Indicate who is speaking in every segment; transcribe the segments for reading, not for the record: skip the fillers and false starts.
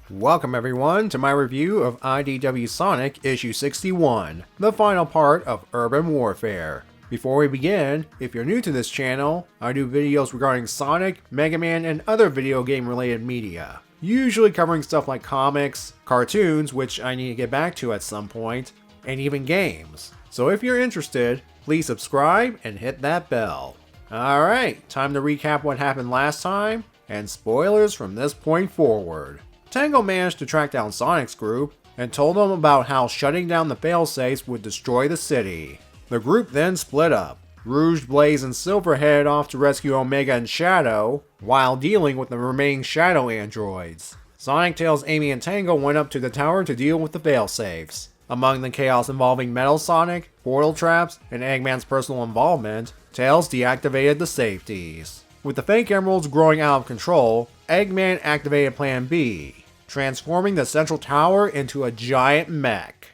Speaker 1: Welcome everyone to my review of IDW Sonic issue 61, the final part of Urban Warfare. Before we begin, if you're new to this channel, I do videos regarding Sonic, Megaman, and other video game related media. Usually covering stuff like comics, cartoons, which I need to get back to at some point, and even games. So if you're interested, please subscribe and hit that bell. Alright, time to recap what happened last time, and spoilers from this point forward. Tango managed to track down Sonic's group and told them about how shutting down the failsafes would destroy the city. The group then split up. Rouge, Blaze, and Silver headed off to rescue Omega and Shadow while dealing with the remaining Shadow androids. Sonic, Tails, Amy, and Tango went up to the tower to deal with the failsafes. Among the chaos involving Metal Sonic, portal traps, and Eggman's personal involvement, Tails deactivated the safeties. With the fake emeralds growing out of control, Eggman activated Plan B, transforming the central tower into a giant mech.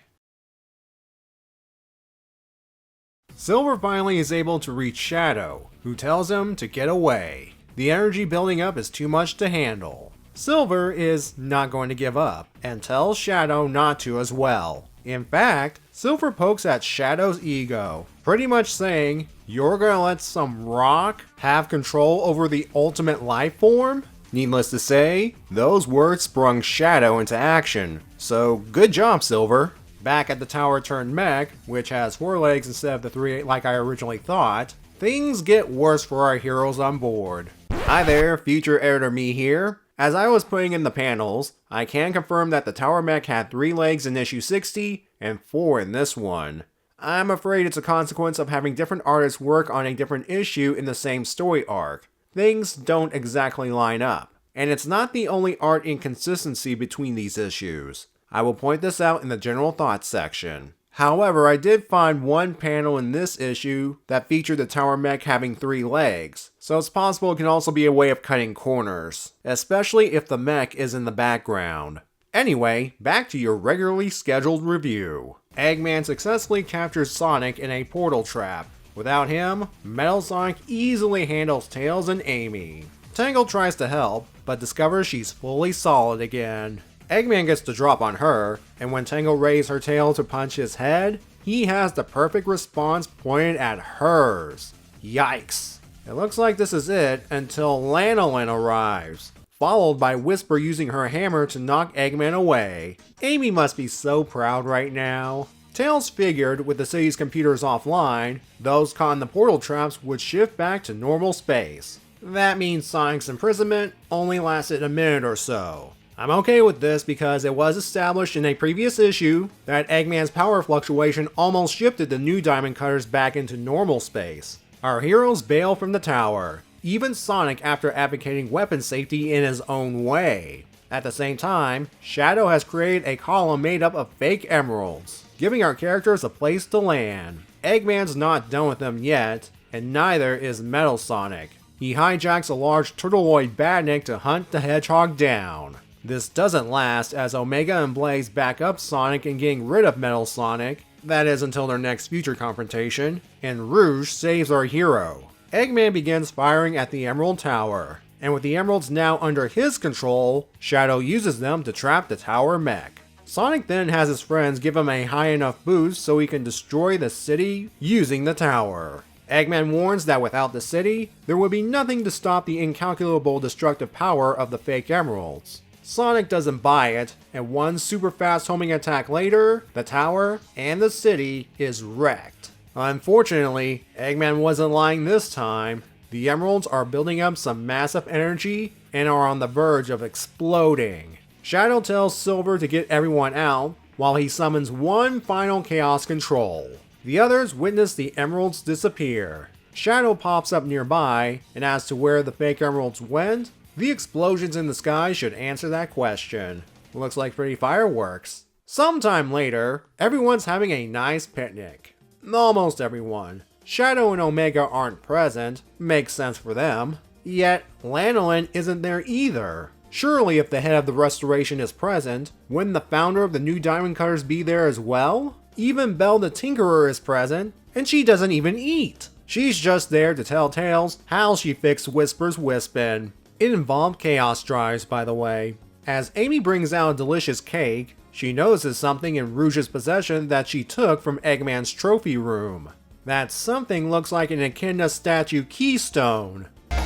Speaker 1: Silver finally is able to reach Shadow, who tells him to get away. The energy building up is too much to handle. Silver is not going to give up, and tells Shadow not to as well. In fact, Silver pokes at Shadow's ego, pretty much saying, "You're gonna let some rock have control over the ultimate life form?" Needless to say, those words sprung Shadow into action, so good job, Silver. Back at the tower turned mech, which has 4 legs instead of the 3 like I originally thought, things get worse for our heroes on board. Hi there, future editor me here. As I was putting in the panels, I can confirm that the tower mech had 3 legs in issue 60 and 4 in this one. I'm afraid it's a consequence of having different artists work on a different issue in the same story arc. Things don't exactly line up, and it's not the only art inconsistency between these issues. I will point this out in the general thoughts section. However, I did find one panel in this issue that featured the tower mech having 3 legs, so it's possible it can also be a way of cutting corners, especially if the mech is in the background. Anyway, back to your regularly scheduled review. Eggman successfully captures Sonic in a portal trap. Without him, Metal Sonic easily handles Tails and Amy. Tangle tries to help, but discovers she's fully solid again. Eggman gets the drop on her, and when Tangle raises her tail to punch his head, he has the perfect response pointed at hers. Yikes. It looks like this is it until Lanolin arrives, followed by Whisper using her hammer to knock Eggman away. Amy must be so proud right now. Tails figured with the city's computers offline, those caught in the portal traps would shift back to normal space. That means Sonic's imprisonment only lasted a minute or so. I'm okay with this because it was established in a previous issue that Eggman's power fluctuation almost shifted the new Diamond Cutters back into normal space. Our heroes bail from the tower, even Sonic after advocating weapon safety in his own way. At the same time, Shadow has created a column made up of fake emeralds, giving our characters a place to land. Eggman's not done with them yet, and neither is Metal Sonic. He hijacks a large turtleoid badnik to hunt the Hedgehog down. This doesn't last as Omega and Blaze back up Sonic in getting rid of Metal Sonic, that is until their next future confrontation, and Rouge saves our hero. Eggman begins firing at the Emerald Tower, and with the emeralds now under his control, Shadow uses them to trap the tower mech. Sonic then has his friends give him a high enough boost so he can destroy the city using the tower. Eggman warns that without the city, there would be nothing to stop the incalculable destructive power of the fake emeralds. Sonic doesn't buy it, and one super fast homing attack later, the tower and the city is wrecked. Unfortunately, Eggman wasn't lying this time. The emeralds are building up some massive energy and are on the verge of exploding. Shadow tells Silver to get everyone out, while he summons one final Chaos Control. The others witness the emeralds disappear. Shadow pops up nearby, and as to where the fake emeralds went, the explosions in the sky should answer that question. Looks like pretty fireworks. Sometime later, everyone's having a nice picnic. Almost everyone. Shadow and Omega aren't present, makes sense for them. Yet, Lanolin isn't there either. Surely if the head of the Restoration is present, wouldn't the founder of the new Diamond Cutters be there as well? Even Belle the Tinkerer is present, and she doesn't even eat. She's just there to tell Tails how she fixed Whisper's Wispin. It involved chaos drives, by the way. As Amy brings out a delicious cake, she notices something in Rouge's possession that she took from Eggman's trophy room. That something looks like an Echidna statue keystone.
Speaker 2: 2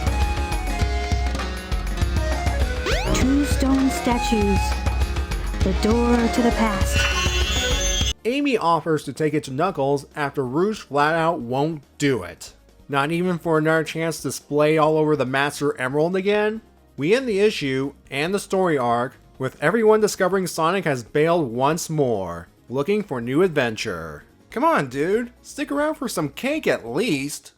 Speaker 2: stone statues. The door to the past.
Speaker 1: Amy offers to take it to Knuckles after Rouge flat out won't do it. Not even for another chance to splay all over the Master Emerald again? We end the issue, and the story arc, with everyone discovering Sonic has bailed once more, looking for new adventure. Come on, dude, stick around for some cake at least.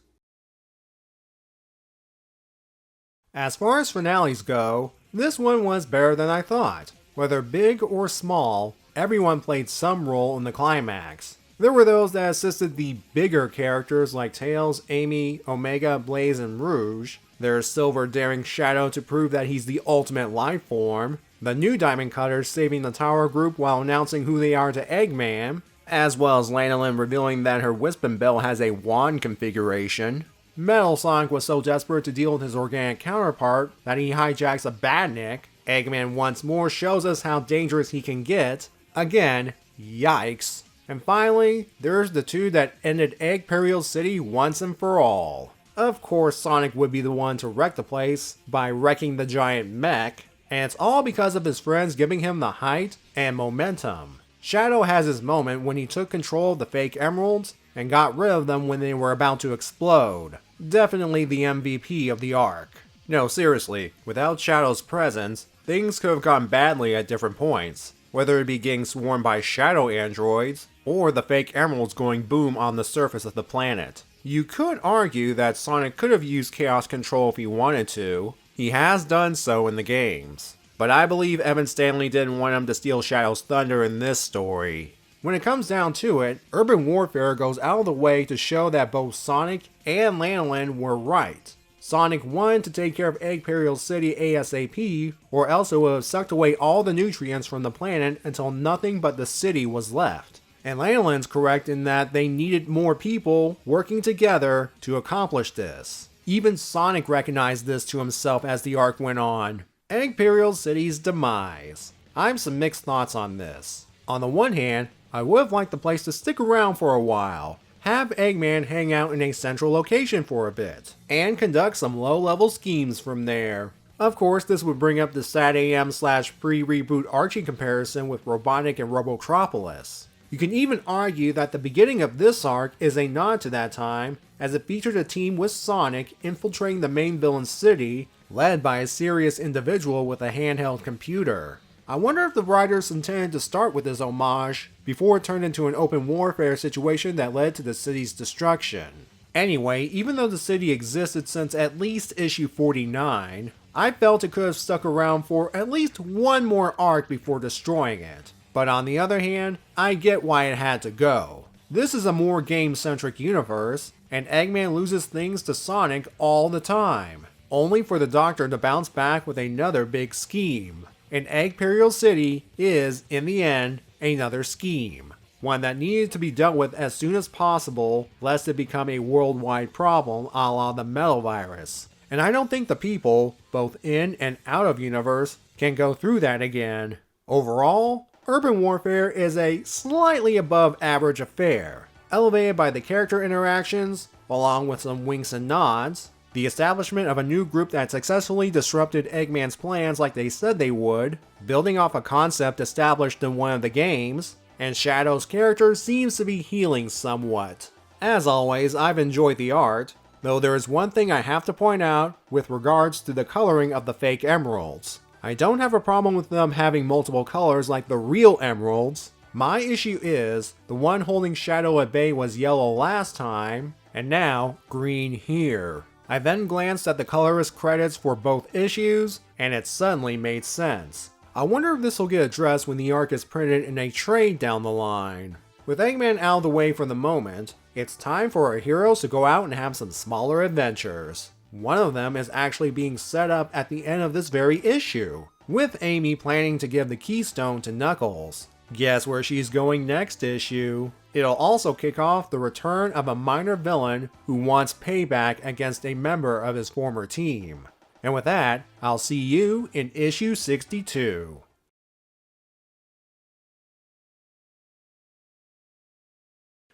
Speaker 1: As far as finales go, this one was better than I thought. Whether big or small, everyone played some role in the climax. There were those that assisted the bigger characters like Tails, Amy, Omega, Blaze, and Rouge. There's Silver daring Shadow to prove that he's the ultimate life form. The new Diamond Cutters saving the Tower Group while announcing who they are to Eggman, as well as Lanolin revealing that her Wispin Bell has a wand configuration. Metal Sonic was so desperate to deal with his organic counterpart that he hijacks a Badnik. Eggman once more shows us how dangerous he can get. Again, yikes. And finally, there's the two that ended Eggperial City once and for all. Of course, Sonic would be the one to wreck the place by wrecking the giant mech, and it's all because of his friends giving him the height and momentum. Shadow has his moment when he took control of the fake emeralds and got rid of them when they were about to explode. Definitely the MVP of the arc. No, seriously, without Shadow's presence, things could have gone badly at different points, whether it be getting swarmed by Shadow androids, or the fake emeralds going boom on the surface of the planet. You could argue that Sonic could have used Chaos Control if he wanted to. He has done so in the games. But I believe Evan Stanley didn't want him to steal Shadow's thunder in this story. When it comes down to it, Urban Warfare goes out of the way to show that both Sonic and Lanolin were right. Sonic wanted to take care of Eggperial City ASAP, or else it would have sucked away all the nutrients from the planet until nothing but the city was left. And Lanolin's correct in that they needed more people working together to accomplish this. Even Sonic recognized this to himself as the arc went on. Eggperial City's demise. I have some mixed thoughts on this. On the one hand, I would have liked the place to stick around for a while, have Eggman hang out in a central location for a bit, and conduct some low-level schemes from there. Of course, this would bring up the SatAM/pre-reboot Archie comparison with Robotnik and Robotropolis. You can even argue that the beginning of this arc is a nod to that time, as it featured a team with Sonic infiltrating the main villain's city, led by a serious individual with a handheld computer. I wonder if the writers intended to start with this homage before it turned into an open warfare situation that led to the city's destruction. Anyway, even though the city existed since at least issue 49, I felt it could have stuck around for at least one more arc before destroying it. But on the other hand, I get why it had to go. This is a more game-centric universe, and Eggman loses things to Sonic all the time, only for the Doctor to bounce back with another big scheme. And Eggperial City is, in the end, another scheme. One that needed to be dealt with as soon as possible, lest it become a worldwide problem a la the Metal Virus. And I don't think the people, both in and out of universe, can go through that again. Overall, Urban Warfare is a slightly above average affair, elevated by the character interactions, along with some winks and nods, the establishment of a new group that successfully disrupted Eggman's plans like they said they would, building off a concept established in one of the games, and Shadow's character seems to be healing somewhat. As always, I've enjoyed the art, though there is one thing I have to point out with regards to the coloring of the fake emeralds. I don't have a problem with them having multiple colors like the real emeralds. My issue is, the one holding Shadow at bay was yellow last time, and now green here. I then glanced at the colorist credits for both issues, and it suddenly made sense. I wonder if this will get addressed when the arc is printed in a trade down the line. With Eggman out of the way for the moment, it's time for our heroes to go out and have some smaller adventures. One of them is actually being set up at the end of this very issue, with Amy planning to give the keystone to Knuckles. Guess where she's going next issue? It'll also kick off the return of a minor villain who wants payback against a member of his former team. And with that, I'll see you in issue 62.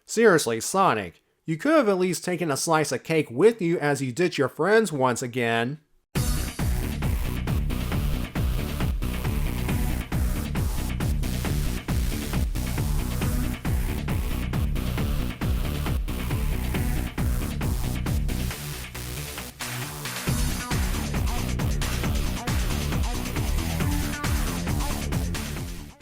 Speaker 1: Seriously, Sonic, you could have at least taken a slice of cake with you as you ditch your friends once again.